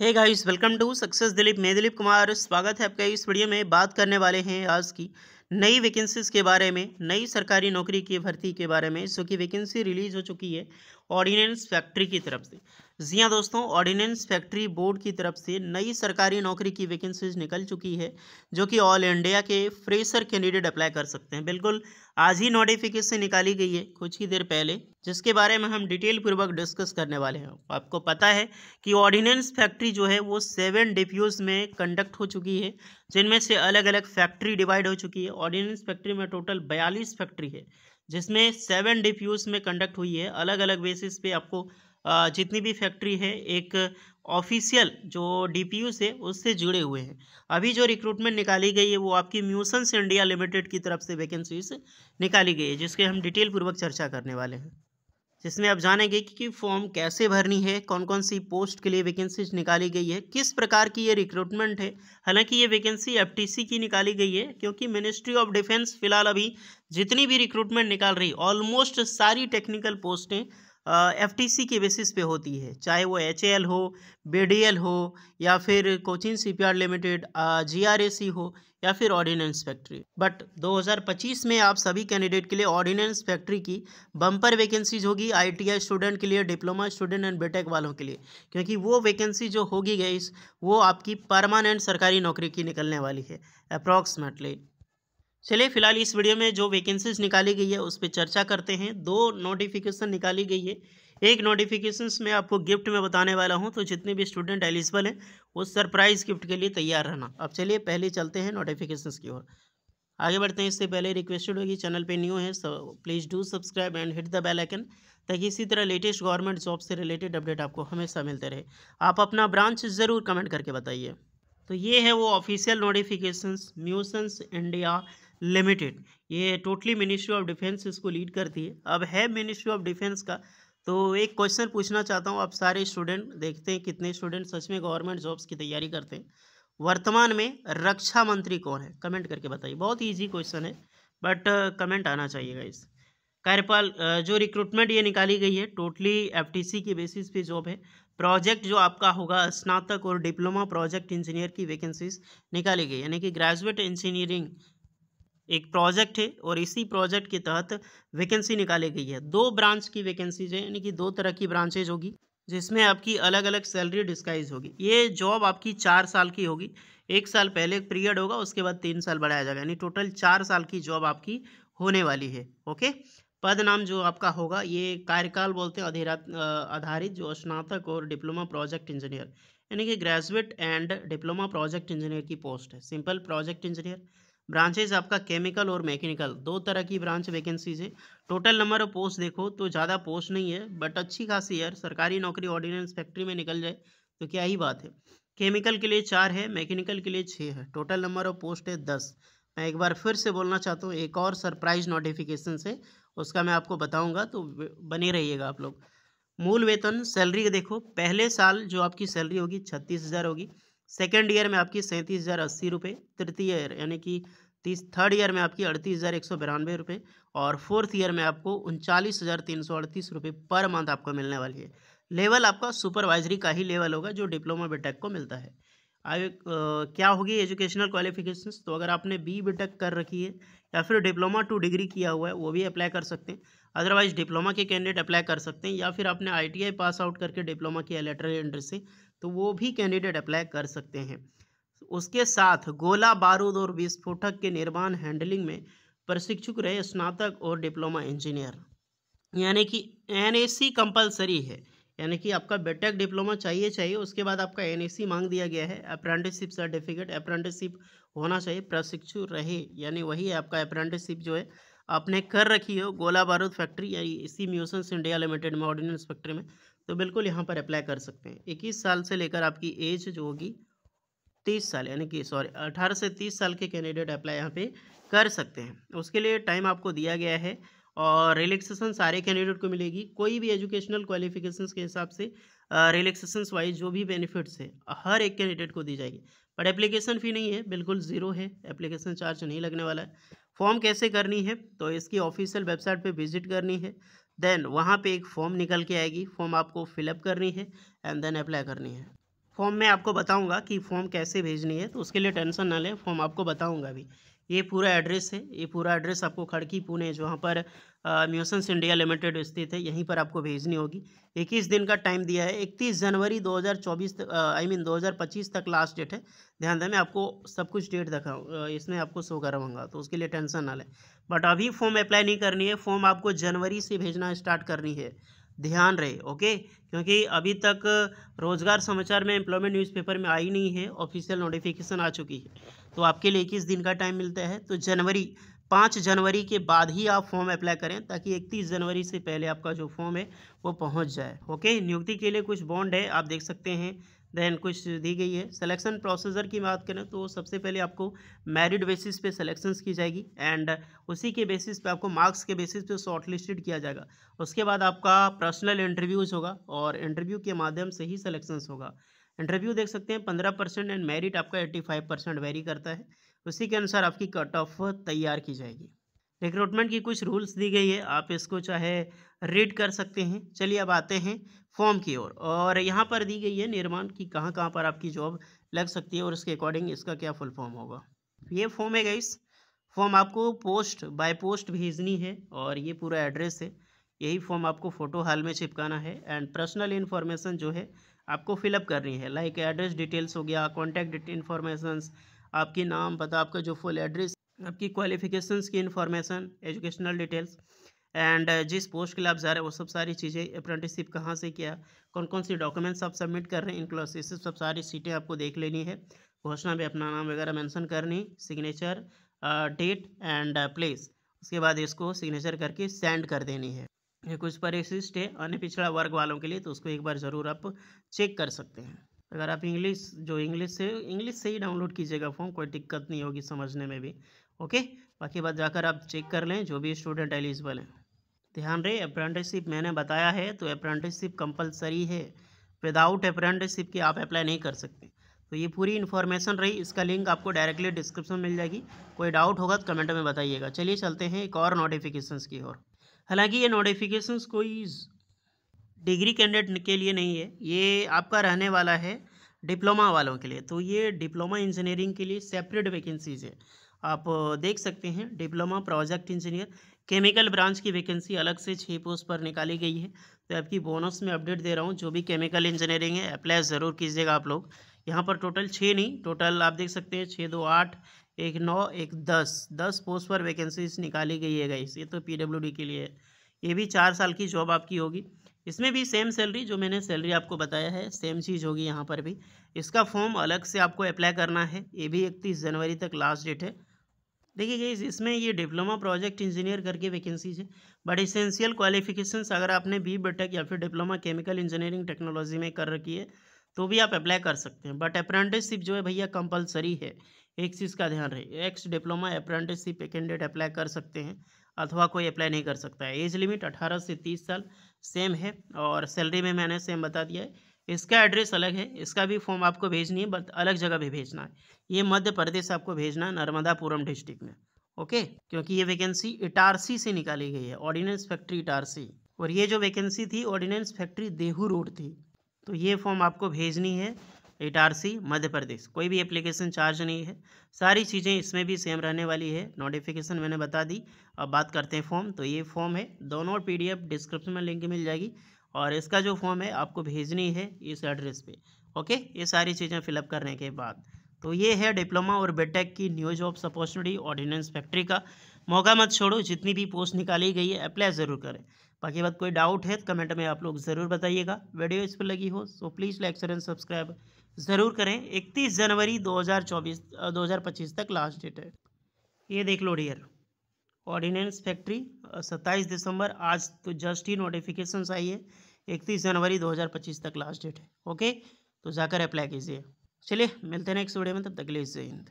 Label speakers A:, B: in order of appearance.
A: Hey guys, welcome to success Dilip. मैं दिलीप कुमार, स्वागत है आपका। इस वीडियो में बात करने वाले हैं आज की नई वैकेंसीज के बारे में, नई सरकारी नौकरी की भर्ती के बारे में, जो कि वैकेंसी रिलीज हो चुकी है ऑर्डिनेंस फैक्ट्री की तरफ से। जी हाँ दोस्तों, ऑर्डिनेंस फैक्ट्री बोर्ड की तरफ से नई सरकारी नौकरी की वैकेंसीज निकल चुकी है, जो कि ऑल इंडिया के फ्रेशर कैंडिडेट अप्लाई कर सकते हैं। बिल्कुल आज ही नोटिफिकेशन निकाली गई है कुछ ही देर पहले, जिसके बारे में हम डिटेल पूर्वक डिस्कस करने वाले हैं। आपको पता है कि ऑर्डिनेंस फैक्ट्री जो है वो 7 डिप्यूज़ में कंडक्ट हो चुकी है, जिनमें से अलग अलग फैक्ट्री डिवाइड हो चुकी है। ऑर्डिनेंस फैक्ट्री में टोटल 42 फैक्ट्री है, जिसमें 7 डिप्यूज़ में कंडक्ट हुई है। अलग अलग बेसिस पे आपको जितनी भी फैक्ट्री है एक ऑफिशियल जो डीपीयूज़ है उससे जुड़े हुए हैं। अभी जो रिक्रूटमेंट निकाली गई है वो आपकी म्यूसन्स इंडिया लिमिटेड की तरफ से वैकेंसीज निकाली गई है, जिसके हम डिटेल पूर्वक चर्चा करने वाले हैं, जिसमें आप जानेंगे कि फॉर्म कैसे भरनी है, कौन कौन सी पोस्ट के लिए वैकेंसीज निकाली गई है, किस प्रकार की ये रिक्रूटमेंट है। हालांकि ये वैकेंसी एफटीसी की निकाली गई है, क्योंकि मिनिस्ट्री ऑफ डिफेंस फिलहाल अभी जितनी भी रिक्रूटमेंट निकाल रही ऑलमोस्ट सारी टेक्निकल पोस्टें एफटीसी के बेसिस पे होती है, चाहे वो एचएएल हो, बीडीएल हो, या फिर कोचिन शिपयार्ड लिमिटेड, जीआरएसी हो, या फिर ऑर्डिनेंस फैक्ट्री। बट 2025 में आप सभी कैंडिडेट के लिए ऑर्डिनेंस फैक्ट्री की बम्पर वैकेंसीज होगी, आईटीआई स्टूडेंट के लिए, डिप्लोमा स्टूडेंट एंड बीटेक वालों के लिए, क्योंकि वो वैकेंसी जो होगी गाइस वो आपकी परमानेंट सरकारी नौकरी की निकलने वाली है अप्रॉक्सीमेटली। चलिए फिलहाल इस वीडियो में जो वैकेंसीज निकाली गई है उस पर चर्चा करते हैं। 2 नोटिफिकेशन निकाली गई है। एक नोटिफिकेशंस में आपको गिफ्ट में बताने वाला हूं, तो जितने भी स्टूडेंट एलिजिबल हैं वो सरप्राइज गिफ्ट के लिए तैयार रहना। अब चलिए पहले चलते हैं नोटिफिकेशंस की ओर। आगे बढ़ते हैं, इससे पहले रिक्वेस्टेड होगी, चैनल पे न्यू है so please do subscribe and hit the bell icon, ताकि इसी तरह लेटेस्ट गवर्नमेंट जॉब से रिलेटेड अपडेट आपको हमेशा मिलते रहे। आप अपना ब्रांच ज़रूर कमेंट करके बताइए। तो ये है वो ऑफिशियल नोटिफिकेशंस म्यूसन्स इंडिया लिमिटेड। ये टोटली मिनिस्ट्री ऑफ डिफेंस इसको लीड करती है। अब है मिनिस्ट्री ऑफ डिफेंस का, तो एक क्वेश्चन पूछना चाहता हूँ। आप सारे स्टूडेंट देखते हैं कितने स्टूडेंट सच में गवर्नमेंट जॉब्स की तैयारी करते हैं। वर्तमान में रक्षा मंत्री कौन है, कमेंट करके बताइए। बहुत ईजी क्वेश्चन है, बट कमेंट आना चाहिए गाइस। कार्यपाल जो रिक्रूटमेंट ये निकाली गई है टोटली एफटीसी की बेसिस पे जॉब है। प्रोजेक्ट जो आपका होगा स्नातक और डिप्लोमा प्रोजेक्ट इंजीनियर की वैकेंसीज निकाली गई, यानी कि ग्रेजुएट इंजीनियरिंग एक प्रोजेक्ट है और इसी प्रोजेक्ट के तहत वैकेंसी निकाली गई है। 2 ब्रांच की वैकेंसीज है, यानी कि 2 तरह की ब्रांचेज होगी, जिसमें आपकी अलग अलग सैलरी डिस्काइज होगी। ये जॉब आपकी 4 साल की होगी। 1 साल पहले एक पीरियड होगा, उसके बाद 3 साल बढ़ाया जाएगा, यानी टोटल 4 साल की जॉब आपकी होने वाली है। ओके, पद नाम जो आपका होगा ये कार्यकाल बोलते हैं आधारित जो स्नातक और डिप्लोमा प्रोजेक्ट इंजीनियर, यानी कि graduate and diploma project engineer की पोस्ट है। Simple project engineer. ब्रांचेज आपका केमिकल और मैकेनिकल, 2 तरह की ब्रांच वैकेंसीज है। टोटल नंबर ऑफ पोस्ट देखो तो ज़्यादा पोस्ट नहीं है, बट अच्छी खासी है। सरकारी नौकरी ऑर्डिनेंस फैक्ट्री में निकल जाए तो क्या ही बात है। केमिकल के लिए 4 है, मैकेनिकल के लिए 6 है। टोटल नंबर ऑफ पोस्ट है 10। मैं एक बार फिर से बोलना चाहता हूँ, एक और सरप्राइज नोटिफिकेशन से उसका मैं आपको बताऊंगा, तो बने रहिएगा आप लोग। मूल वेतन सैलरी देखो, पहले साल जो आपकी सैलरी होगी 36,000 होगी। सेकेंड ईयर में आपकी 37,080 रुपये। तृतीय ईयर यानी कि थर्ड ईयर में आपकी 38,192 रुपये। और फोर्थ ईयर में आपको 39,338 रुपये पर मंथ आपको मिलने वाली है। लेवल आपका सुपरवाइजरी का ही लेवल होगा, जो डिप्लोमा बीटेक को मिलता है। आगे क्या होगी एजुकेशनल क्वालिफिकेशंस, तो अगर आपने बी बीटेक कर रखी है या फिर डिप्लोमा 2 डिग्री किया हुआ है वो भी अप्लाई कर सकते हैं। अदरवाइज डिप्लोमा के कैंडिडेट अप्लाई कर सकते हैं, या फिर आपने आईटीआई पास आउट करके डिप्लोमा किया लेटरल एंट्री से, तो वो भी कैंडिडेट अप्लाई कर सकते हैं। उसके साथ गोला बारूद और विस्फोटक के निर्माण हैंडलिंग में प्रशिक्षुक रहे स्नातक और डिप्लोमा इंजीनियर, यानी कि एनएसी कंपलसरी है। यानी कि आपका बीटेक डिप्लोमा चाहिए। उसके बाद आपका एनएसी मांग दिया गया है, अप्रेंटिसशिप सर्टिफिकेट। अप्रेंटिसशिप होना चाहिए, प्रशिक्षु रहे, यानी वही है आपका अप्रेंटिसशिप जो है आपने कर रखी हो गोला बारूद फैक्ट्री या इसी म्यूसन्स इंडिया लिमिटेड में, ऑर्डिनेंस फैक्ट्री में, तो बिल्कुल यहाँ पर अप्लाई कर सकते हैं। 21 साल से लेकर आपकी एज जो होगी 30 साल, यानी कि 18 से 30 साल के कैंडिडेट अप्लाई यहाँ पे कर सकते हैं। उसके लिए टाइम आपको दिया गया है, और रिलैक्सेशन सारे कैंडिडेट को मिलेगी। कोई भी एजुकेशनल क्वालिफिकेशंस के हिसाब से रिलैक्सेशंस वाइज जो भी बेनिफिट्स है हर एक कैंडिडेट को दी जाएगी। बट एप्लीकेशन फ़ी नहीं है, बिल्कुल ज़ीरो है, एप्लीकेशन चार्ज नहीं लगने वाला है। फॉर्म कैसे करनी है, तो इसकी ऑफिशियल वेबसाइट पे विजिट करनी है। देन वहाँ पे एक फॉर्म निकल के आएगी, फॉर्म आपको फिलअप करनी है एंड देन अप्लाई करनी है। फॉर्म में आपको बताऊंगा कि फॉर्म कैसे भेजनी है, तो उसके लिए टेंशन ना लें, फॉर्म आपको बताऊंगा अभी। ये पूरा एड्रेस है, ये पूरा एड्रेस आपको खड़की पुणे जहाँ पर म्यूसेंस इंडिया लिमिटेड स्थित है, यहीं पर आपको भेजनी होगी। 21 दिन का टाइम दिया है, 31 जनवरी 2024 तक, 2025 तक लास्ट डेट है। ध्यान दें, मैं आपको सब कुछ डेट दिखाऊँ, इसमें आपको शो करवाऊंगा, तो उसके लिए टेंशन ना लें। बट अभी फॉर्म अप्लाई नहीं करनी है, फॉर्म आपको जनवरी से भेजना स्टार्ट करनी है, ध्यान रहे। ओके, क्योंकि अभी तक रोजगार समाचार में एम्प्लॉयमेंट न्यूज़पेपर में आई नहीं है, ऑफिशियल नोटिफिकेशन आ चुकी है, तो आपके लिए 21 दिन का टाइम मिलता है। तो 5 जनवरी के बाद ही आप फॉर्म अप्लाई करें, ताकि 31 जनवरी से पहले आपका जो फॉर्म है वो पहुंच जाए। ओके, नियुक्ति के लिए कुछ बॉन्ड है, आप देख सकते हैं, देन कुछ दी गई है। सिलेक्शन प्रोसीजर की बात करें तो सबसे पहले आपको मेरिट बेसिस पे सिलेक्शंस की जाएगी, एंड उसी के बेसिस पे आपको मार्क्स के बेसिस पे शॉर्ट लिस्टेड किया जाएगा। उसके बाद आपका पर्सनल इंटरव्यूज होगा, और इंटरव्यू के माध्यम से ही सिलेक्शंस होगा। इंटरव्यू देख सकते हैं 15% एंड मेरिट आपका 85% वेरी करता है। उसी के अनुसार आपकी कट ऑफ तैयार की जाएगी। रिक्रूटमेंट की कुछ रूल्स दी गई है, आप इसको चाहे रीड कर सकते हैं। चलिए अब आते हैं फॉर्म की ओर, और यहाँ पर दी गई है निर्माण की कहाँ कहाँ पर आपकी जॉब लग सकती है, और उसके अकॉर्डिंग इसका क्या फुल फॉर्म होगा। ये फॉर्म है गाइस, फॉर्म आपको पोस्ट बाय पोस्ट भेजनी है, और ये पूरा एड्रेस है। यही फॉर्म आपको फ़ोटो हाल में चिपकाना है, एंड पर्सनल इन्फॉर्मेशन जो है आपको फिलअप करनी है, लाइक एड्रेस डिटेल्स हो गया, कॉन्टैक्ट इन्फॉर्मेशंस, आपकी नाम पता, आपका जो फुल एड्रेस, आपकी क्वालिफिकेशंस की इन्फॉर्मेशन, एजुकेशनल डिटेल्स, एंड जिस पोस्ट के लिए आप जा रहे हैं वो सब सारी चीज़ें, अप्रेंटिसशिप कहाँ से किया, कौन कौन सी डॉक्यूमेंट्स आप सबमिट कर रहे हैं, इन क्लासेस सब सारी सीटें आपको देख लेनी है। घोषणा में अपना नाम वगैरह मेंशन करनी, सिग्नेचर, डेट एंड प्लेस, उसके बाद इसको सिग्नेचर करके सेंड कर देनी है। ये कुछ परिशिष्ट है अन्य पिछड़ा वर्ग वालों के लिए, तो उसको एक बार ज़रूर आप चेक कर सकते हैं। अगर आप इंग्लिश से ही डाउनलोड कीजिएगा फॉर्म, कोई दिक्कत नहीं होगी समझने में भी। ओके, बाकी बात जाकर आप चेक कर लें जो भी स्टूडेंट एलिजिबल हैं। ध्यान रहे, अप्रेंटिसशिप मैंने बताया है तो अप्रेंटिसशिप कंपलसरी है, विदाउट अप्रेंटिसशिप के आप अप्लाई नहीं कर सकते। तो ये पूरी इन्फॉर्मेशन रही, इसका लिंक आपको डायरेक्टली डिस्क्रिप्शन में मिल जाएगी। कोई डाउट होगा तो कमेंट में बताइएगा। चलिए चलते हैं एक और नोटिफिकेशंस की ओर। हालांकि ये नोटिफिकेशंस कोई डिग्री कैंडिडेट के लिए नहीं है, ये आपका रहने वाला है डिप्लोमा वालों के लिए। तो ये डिप्लोमा इंजीनियरिंग के लिए सेपरेट वैकेंसीज है, आप देख सकते हैं। Diploma project engineer chemical branch की वैकेंसी अलग से 6 पोस्ट पर निकाली गई है। तो आपकी बोनस में अपडेट दे रहा हूँ, जो भी केमिकल इंजीनियरिंग है अप्लाई ज़रूर कीजिएगा आप लोग। यहाँ पर टोटल 6 नहीं, टोटल आप देख सकते हैं 6 2 8 1 9 1 10 पोस्ट पर वैकेंसीज निकाली गई है गाइस। ये तो PWD के लिए है, ये भी 4 साल की जॉब आपकी होगी। इसमें भी सेम सैलरी, जो मैंने सैलरी आपको बताया है सेम चीज़ होगी यहाँ पर भी। इसका फॉर्म अलग से आपको अप्लाई करना है, ये भी 31 जनवरी तक लास्ट डेट है। देखिए गाइस, इसमें ये डिप्लोमा प्रोजेक्ट इंजीनियर करके वैकेंसीज है, बट इसेंशियल क्वालिफिकेशंस अगर आपने BTech या फिर डिप्लोमा केमिकल इंजीनियरिंग टेक्नोलॉजी में कर रखी है तो भी आप अप्लाई कर सकते हैं। बट अप्रेंटिसशिप जो है भैया कंपलसरी है, एक चीज़ का ध्यान रहे, x diploma apprenticeship candidate apply कर सकते हैं, अथवा कोई अप्लाई नहीं कर सकता है। एज लिमिट 18 से 30 साल सेम है, और सैलरी में मैंने सेम बता दिया है। इसका एड्रेस अलग है, इसका भी फॉर्म आपको भेजनी है, बट अलग जगह भी भेजना है। ये मध्य प्रदेश आपको भेजना है, नर्मदापुरम डिस्ट्रिक्ट में। ओके, क्योंकि ये वैकेंसी इटारसी से निकाली गई है, ऑर्डिनेंस फैक्ट्री इटारसी, और ये जो वैकेंसी थी ऑर्डिनेंस फैक्ट्री देहू रोड थी। तो ये फॉर्म आपको भेजनी है इटारसी मध्य प्रदेश, कोई भी एप्लीकेशन चार्ज नहीं है, सारी चीज़ें इसमें भी सेम रहने वाली है। नोटिफिकेशन मैंने बता दी। अब बात करते हैं फॉर्म। तो ये फॉर्म है, दोनों PDF डिस्क्रिप्शन में लिंक मिल जाएगी, और इसका जो फॉर्म है आपको भेजनी है इस एड्रेस पे। ओके, ये सारी चीज़ें फिलअप करने के बाद, तो ये है डिप्लोमा और BTech की new jobs opportunity ordnance factory का। मौका मत छोड़ो, जितनी भी पोस्ट निकाली गई है अप्लाई ज़रूर करें। बाकी बात कोई डाउट है तो कमेंट में आप लोग ज़रूर बताइएगा। वीडियो इस पर लगी हो so please like share and subscribe ज़रूर करें। 31 जनवरी 2025 तक लास्ट डेट है। ये देख लो डियर, ऑर्डिनेंस फैक्ट्री 27 दिसंबर, आज तो जस्ट ही नोटिफिकेशन आई है। 31 जनवरी 2025 तक लास्ट डेट है। ओके, तो जाकर अप्लाई कीजिए। चलिए मिलते हैं नेक्स्ट वीडियो में, तब तक के लिए जय हिंद।